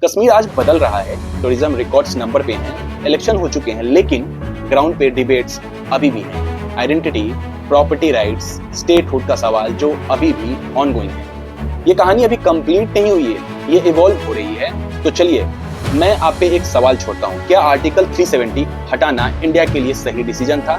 कश्मीर आज बदल रहा है, टूरिज्म रिकॉर्ड्स नंबर पे हैं, इलेक्शन हो चुके हैं, लेकिन ग्राउंड पे डिबेट्स अभी भी हैं। आइडेंटिटी, प्रॉपर्टी राइट्स, स्टेटहुड का सवाल जो अभी भी ऑनगोइंग है। ये कहानी अभी कंप्लीट नहीं हुई है, ये इवॉल्व हो रही है। तो चलिए मैं आप पे एक सवाल छोड़ता हूँ, क्या आर्टिकल 370 हटाना इंडिया के लिए सही डिसीजन था?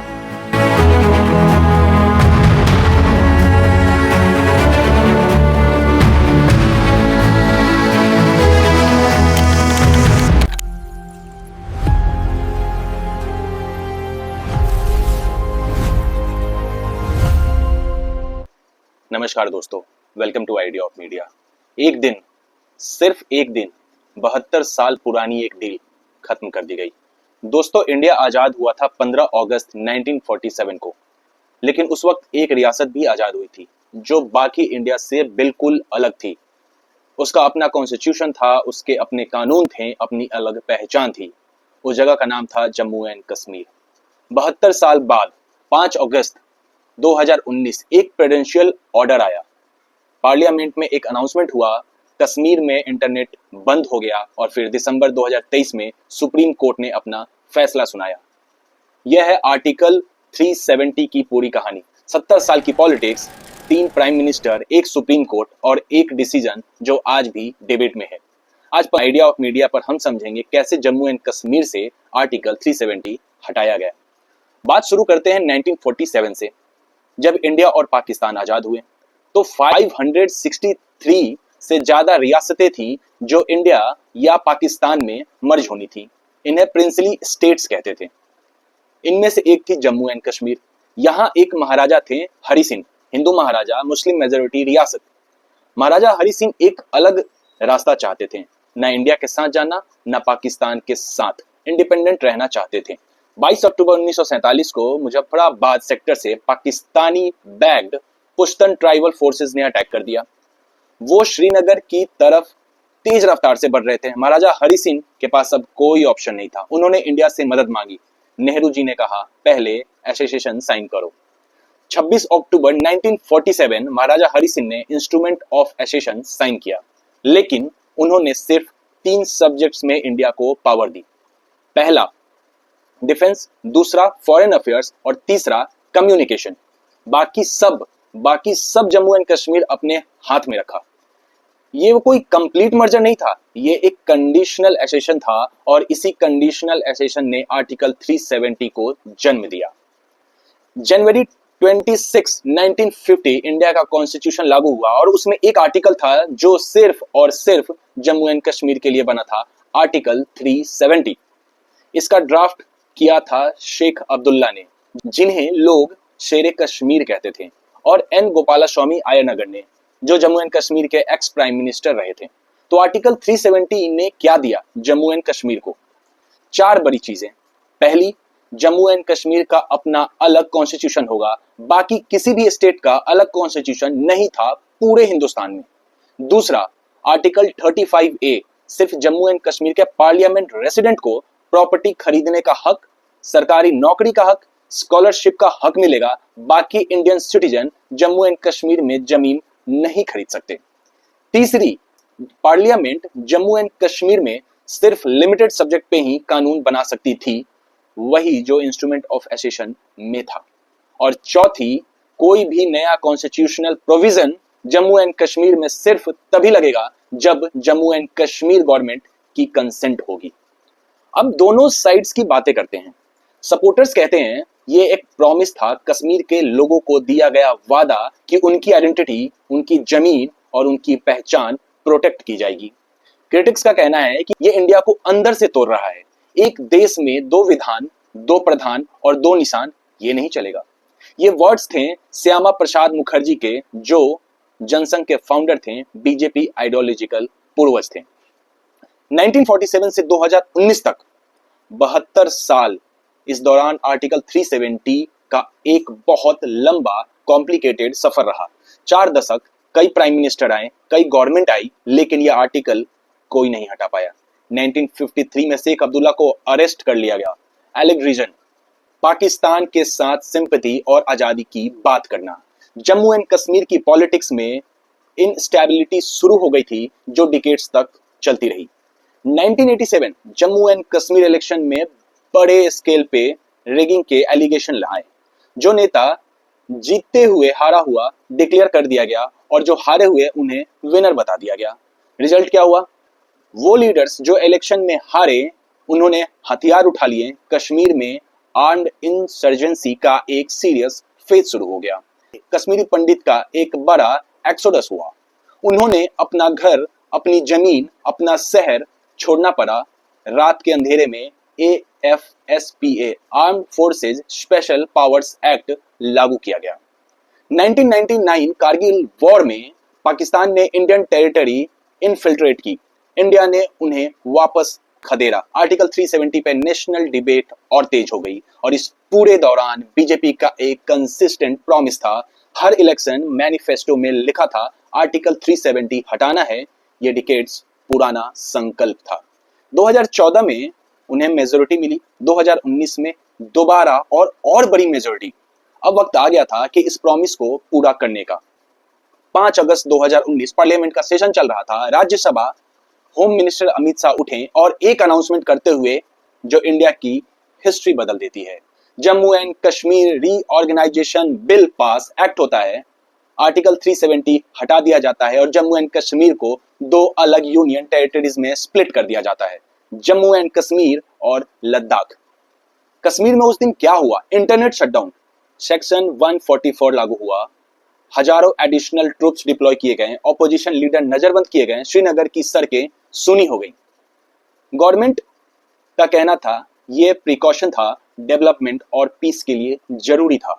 नमस्कार दोस्तों, welcome to idea of media. एक दिन, सिर्फ एक दिन, 72 साल पुरानी एक डील खत्म कर दी गई। दोस्तों, इंडिया आजाद हुआ था 15 अगस्त 1947 को, लेकिन उस वक्त एक रियासत भी आजाद हुई थी जो बाकी इंडिया से बिल्कुल अलग थी। उसका अपना कॉन्स्टिट्यूशन था, उसके अपने कानून थे, अपनी अलग पहचान थी। उस जगह का नाम था जम्मू एंड कश्मीर। 72 साल बाद 5 अगस्त 2019 एक प्रेसिडेंशियल ऑर्डर आया, पार्लियामेंट में एक अनाउंसमेंट हुआ, कश्मीर में इंटरनेट बंद हो गया और फिर दिसंबर 2023 में सुप्रीम कोर्ट ने अपना फैसला सुनाया। यह है आर्टिकल 370 की पूरी कहानी। 70 साल की पॉलिटिक्स, 3 प्राइम मिनिस्टर, एक सुप्रीम कोर्ट और एक डिसीजन जो आज भी डिबेट में है। आज पर आइडिया ऑफ मीडिया पर हम समझेंगे कैसे जम्मू एंड कश्मीर से आर्टिकल 370 हटाया गया। बात शुरू करते हैं 1947 से, जब इंडिया और पाकिस्तान आजाद हुए तो 563 से ज्यादा रियासतें थी जो इंडिया या पाकिस्तान में मर्ज होनी थी। इन्हें प्रिंसली स्टेट्स कहते थे। इनमें से एक थी जम्मू एंड कश्मीर। यहां एक महाराजा थे हरि सिंह, हिंदू महाराजा, मुस्लिम मेजोरिटी रियासत। महाराजा हरि सिंह एक अलग रास्ता चाहते थे, ना इंडिया के साथ जाना, ना पाकिस्तान के साथ, इंडिपेंडेंट रहना चाहते थे। 22 अक्टूबर 1947 को मुजफ्फराबाद सेक्टर से पाकिस्तानी बैग्ड पुश्तन ट्राइबल फोर्सेस ने अटैक कर दिया। वो श्रीनगर की तरफ तेज रफ्तार से बढ़ रहे थे। महाराजा हरि सिंह के पास अब कोई ऑप्शन नहीं था। उन्होंने इंडिया से मदद मांगी। नेहरू जी ने कहा, पहले एसोसिएशन साइन करो। 26 अक्टूबर 1947 महाराजा हरि सिंह ने इंस्ट्रूमेंट ऑफ एसोसिएशन साइन किया, लेकिन उन्होंने सिर्फ 3 सब्जेक्ट्स में इंडिया को पावर दी। पहला डिफेंस, दूसरा फॉरेन अफेयर्स और तीसरा कम्युनिकेशन। बाकी सब जम्मू एंड कश्मीर अपने हाथ में रखा। ये कोई कंप्लीट मर्जर नहीं था, ये एक कंडीशनल एसोसिएशन था और इसी कंडीशनल एसोसिएशन ने आर्टिकल 370 को जन्म दिया। जनवरी 26, 1950 इंडिया का कॉन्स्टिट्यूशन लागू हुआ और उसमें एक आर्टिकल था जो सिर्फ और सिर्फ जम्मू एंड कश्मीर के लिए बना था, आर्टिकल 370। इसका ड्राफ्ट किया था शेख अब्दुल्ला ने, जिन्हें लोग शेरे कश्मीर कहते थे, और एन गोपालास्वामी आयरनगर ने, जो जम्मू एंड कश्मीर के एक्स प्राइम मिनिस्टर रहे थे। तो आर्टिकल 370 ने क्या दिया जम्मू एंड कश्मीर को? 4 बड़ी चीजें। पहली, जम्मू एंड कश्मीर का अपना अलग कॉन्स्टिट्यूशन होगा। बाकी किसी भी स्टेट का अलग कॉन्स्टिट्यूशन नहीं था पूरे हिंदुस्तान में। दूसरा, आर्टिकल 35A सिर्फ जम्मू एंड कश्मीर के पार्लियामेंट रेसिडेंट को प्रॉपर्टी खरीदने का हक, सरकारी नौकरी का हक, स्कॉलरशिप का हक मिलेगा। बाकी Indian citizen Jammu and Kashmir में जमीन नहीं खरीद सकते। तीसरी, पार्लियामेंट जम्मू एंड कश्मीर में सिर्फ लिमिटेड सब्जेक्ट पे ही कानून बना सकती थी, वही जो इंस्ट्रूमेंट ऑफ एसोसिएशन में था। और चौथी, कोई भी नया constitutional provision Jammu and Kashmir में सिर्फ तभी लगेगा जब जम्मू एंड कश्मीर गवर्नमेंट की कंसेंट होगी। अब दोनों साइड्स की बातें करते हैं। सपोर्टर्स कहते हैं ये एक प्रॉमिस था, कश्मीर के लोगों को दिया गया वादा कि उनकी आइडेंटिटी, उनकी जमीन और उनकी पहचान प्रोटेक्ट की जाएगी। क्रिटिक्स का कहना है कि ये इंडिया को अंदर से तोड़ रहा है। एक देश में 2 विधान, 2 प्रधान और 2 निशान, ये नहीं चलेगा। ये वर्ड्स थे श्यामा प्रसाद मुखर्जी के, जो जनसंघ के फाउंडर थे, बीजेपी आइडियोलॉजिकल पूर्वज थे। 1947 से 2019 तक 72 साल, इस दौरान आर्टिकल 370 का एक बहुत लंबा कॉम्प्लिकेटेड सफर रहा। 4 दशक, कई प्राइम मिनिस्टर आए, कई गवर्नमेंट आई, लेकिन यह आर्टिकल कोई नहीं हटा पाया। 1953 में शेख अब्दुल्ला को अरेस्ट कर लिया गया। एलेक्स रीजन, पाकिस्तान के साथ सिंपैथी और आजादी की बात करना। जम्मू एंड कश्मीर की पॉलिटिक्स में इनस्टेबिलिटी शुरू हो गई थी जो डिकेड्स तक चलती रही। 1987 जम्मू एंड कश्मीर इलेक्शन में बड़े स्केल पे रिगिंग के एलिगेशन आए। जो नेता जीतते हुए हारा हुआ डिक्लेयर कर दिया गया और जो हारे हुए उन्हें विनर बता दिया गया। रिजल्ट क्या हुआ? वो लीडर्स जो इलेक्शन में हारे उन्होंने हथियार उठा लिए। कश्मीर में आर्म्ड इंसर्जेंसी का एक सीरियस फेज शुरू हो गया। कश्मीरी पंडित का एक बड़ा एक्सोडस हुआ। उन्होंने अपना घर, अपनी जमीन, अपना शहर छोड़ना पड़ा। रात के अंधेरे में AFSPA armed forces special powers act लागू किया गया। 1999 कारगिल वॉर में पाकिस्तान ने इंडियन टेरिटरी इनफिल्ट्रेट की। इंडिया ने उन्हें वापस खदेड़ा। आर्टिकल 370 पे नेशनल डिबेट और तेज हो गई और इस पूरे दौरान बीजेपी का एक कंसिस्टेंट प्रॉमिस था। हर इलेक्शन मैनिफेस्टो में लिखा था आर्टिकल 370 हटाना है। ये डिकेड्स पुराना संकल्प था। 2014 में उन्हें मेजोरिटी मिली। 2019 में दोबारा और बड़ी मेजोरिटी। अब वक्त आ गया था कि इस प्रॉमिस को पूरा करने का। 5 अगस्त 2019 पार्लियामेंट का सेशन चल रहा था। राज्यसभा होम मिनिस्टर अमित शाह उठे और एक अनाउंसमेंट करते हुए जो इंडिया की हिस्ट्री बदल देती है। Jammu and Kashmir reorganization bill pass act होता है। आर्टिकल 370 हटा दिया जाता है और जम्मू एंड कश्मीर को 2 अलग यूनियन टेरिटरीज में स्प्लिट कर दिया जाता है, जम्मू एंड कश्मीर और लद्दाख। कश्मीर में उस दिन क्या हुआ? इंटरनेट शटडाउन, सेक्शन 144 लागू हुआ। हजारों एडिशनल ट्रूप्स डिप्लॉय किए गए। ऑपोजिशन लीडर नजरबंद किए गए। श्रीनगर की सड़कें सुनी हो गई। गवर्नमेंट का कहना था यह प्रिकॉशन था, डेवलपमेंट और पीस के लिए जरूरी था।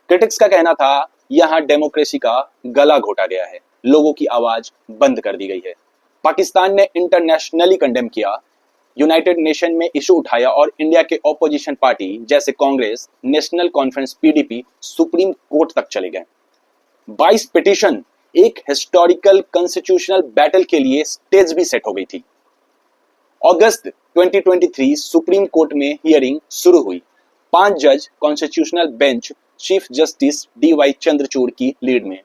क्रिटिक्स का कहना था यहां डेमोक्रेसी का गला घोटा गया है, लोगों की आवाज बंद कर दी गई है। पाकिस्तान ने इंटरनेशनली कंडेम किया, यूनाइटेड नेशन में इशू उठाया और इंडिया के ऑपोजिशन पार्टी जैसे Congress, national conference PDP supreme court तक चले गए। 22 पिटीशन, एक हिस्टोरिकल कॉन्स्टिट्यूशनल बैटल के लिए स्टेज भी सेट हो गई थी। अगस्त 2023 सुप्रीम कोर्ट में हियरिंग शुरू हुई। 5 जज constitutional bench chief justice DY Chandrachud की लीड में।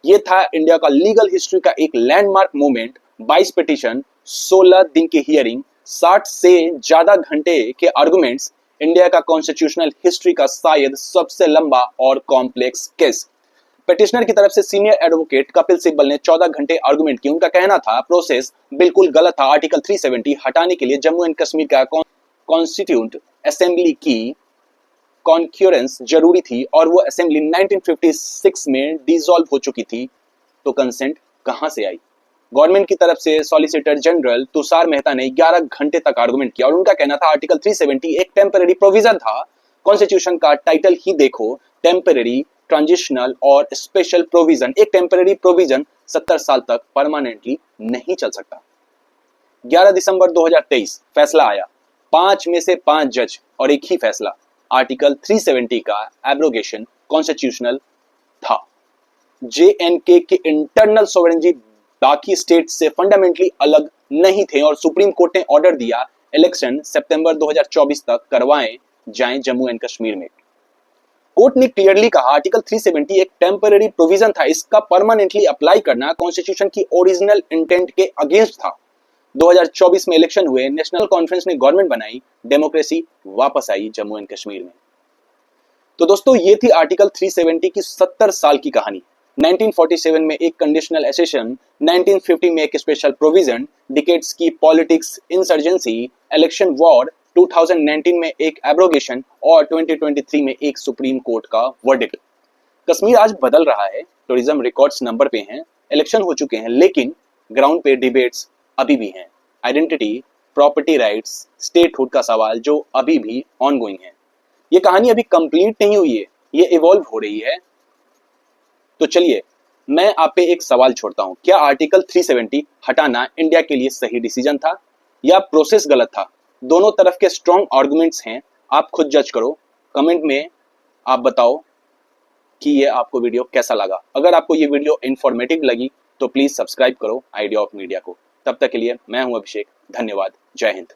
यह था इंडिया का लीगल हिस्ट्री का एक लैंडमार्क मोमेंट। 22 पिटीशन, 16 दिन की हियरिंग, 60 से ज्यादा घंटे के आर्गुमेंट्स। इंडिया का कॉन्स्टिट्यूशनल हिस्ट्री का शायद सबसे लंबा और कॉम्प्लेक्स केस। पिटिशनर की तरफ से सीनियर एडवोकेट कपिल सिब्बल ने 14 घंटे आर्गुमेंट की। उनका कहना था प्रोसेस बिल्कुल गलत था। आर्टिकल 370 हटाने के लिए जम्मू एंड कश्मीर का कॉन्स्टिट्यूंट असेंबली की कॉन्क्यूरेंस जरूरी थी और वो असेंबली 1956 में डिसॉल्व हो चुकी थी। तो कंसेंट कहां से आई? गवर्नमेंट की तरफ से सॉलिसिटर जनरल तुषार मेहता ने 11 घंटे तक आर्गुमेंट किया और उनका कहना था आर्टिकल 370 एक टेम्पररी प्रोविजन था। कॉन्स्टिट्यूशन का टाइटल ही देखो, टेम्पररी, ट्रांजिशनल और स्पेशल प्रोविजन। एक टेम्पररी प्रोविजन 70 साल तक परमानेंटली नहीं चल सकता। 11 दिसंबर 2023 फैसला आया। 5 में से 5 जज और एक ही फैसला, आर्टिकल 370 का एब्रोगेशन कॉन्स्टिट्यूशनल था। JNK के इंटरनल सोवरेनिटी बाकी स्टेट से फंडामेंटली अलग नहीं थे और सुप्रीम कोर्ट ने ऑर्डर दिया इलेक्शन सितंबर 2024 तक करवाएं जाएं जम्मू एंड कश्मीर में। कोर्ट ने क्लियरली कहा आर्टिकल 370 एक टेम्पररी प्रोविजन था, इसका परमानेंटली अप्लाई करना कॉन्स्टिट्यूशन की ओरिजिनल इंटेंट के अगेंस्ट था। 2024 में इलेक्शन हुए, नेशनल कॉन्फ्रेंस ने गवर्नमेंट बनाई, डेमोक्रेसी वापस आई जम्मू एंड कश्मीर में। तो दोस्तों ये थी आर्टिकल 370 की 70 साल की कहानी। 1947 में एक कंडीशनल एसेशन, 1950 में एक स्पेशल प्रोविजन, डिकेड्स की पॉलिटिक्स, इंसर्जेंसी, इलेक्शन वॉर, 2019 में एक एब्रोगेशन और 2023 में एक सुप्रीम कोर्ट का वर्डिक्ट। कश्मीर आज बदल रहा है, टूरिज्म रिकॉर्ड्स नंबर पे हैं, इलेक्शन हो चुके हैं, लेकिन ग्राउंड पे डिबेट्स अभी भी हैं। आइडेंटिटी, प्रॉपर्टी राइट्स, स्टेटहुड का सवाल जो अभी भी ऑनगोइंग है। ये कहानी अभी कंप्लीट नहीं हुई है, ये इवॉल्व हो रही है। तो चलिए मैं आप पे एक सवाल छोड़ता हूं, क्या आर्टिकल 370 हटाना इंडिया के लिए सही डिसीजन था या प्रोसेस गलत था? दोनों तरफ के स्ट्रॉन्ग आर्गुमेंट्स हैं, आप खुद जज करो। कमेंट में आप बताओ कि ये आपको वीडियो कैसा लगा। अगर आपको ये वीडियो इंफॉर्मेटिव लगी तो प्लीज सब्सक्राइब करो आइडिया ऑफ मीडिया को। तब तक के लिए मैं हूं अभिषेक, धन्यवाद, जय हिंद।